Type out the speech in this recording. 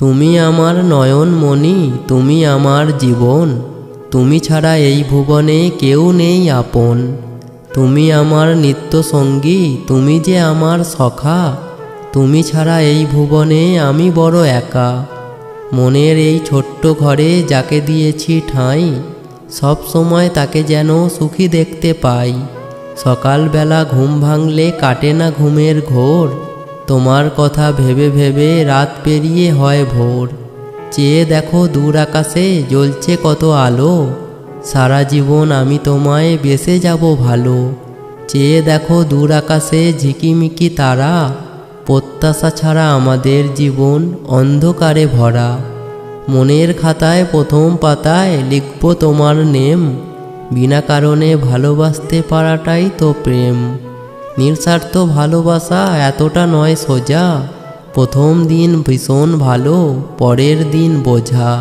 তুমি আমার নয়নমণি, তুমি আমার জীবন, তুমি ছাড়া এই ভুবনে কেউ নেই আপন। তুমি আমার নিত্যসঙ্গী, তুমি যে আমার সখা, তুমি ছাড়া এই ভুবনে আমি বড় একা। মনের এই ছোট্ট ঘরে যাকে দিয়েছি ঠাঁই, সব সময় তাকে যেন সুখী দেখতে পাই। সকালবেলা ঘুম ভাঙলে কাটে না ঘুমের ঘোর, তোমার কথা ভেবে ভেবে রাত পেরিয়ে হয় ভোর। চেয়ে দেখো দূর আকাশে জ্বলছে কত আলো, সারা জীবন আমি তোমায় বেসে যাব ভালো। চেয়ে দেখো দূর আকাশে ঝিকিমিকি তারা, প্রত্যাশা ছাড়া আমাদের জীবন অন্ধকারে ভরা। মনের খাতায় প্রথম পাতায় লিখব তোমার নেম, বিনা কারণে ভালোবাসতে পারাটাই তো প্রেম। নিঃস্বার্থ ভালোবাসা এতটা নয় সোজা, প্রথম দিন ভীষণ ভালো, পরের দিন বোঝা।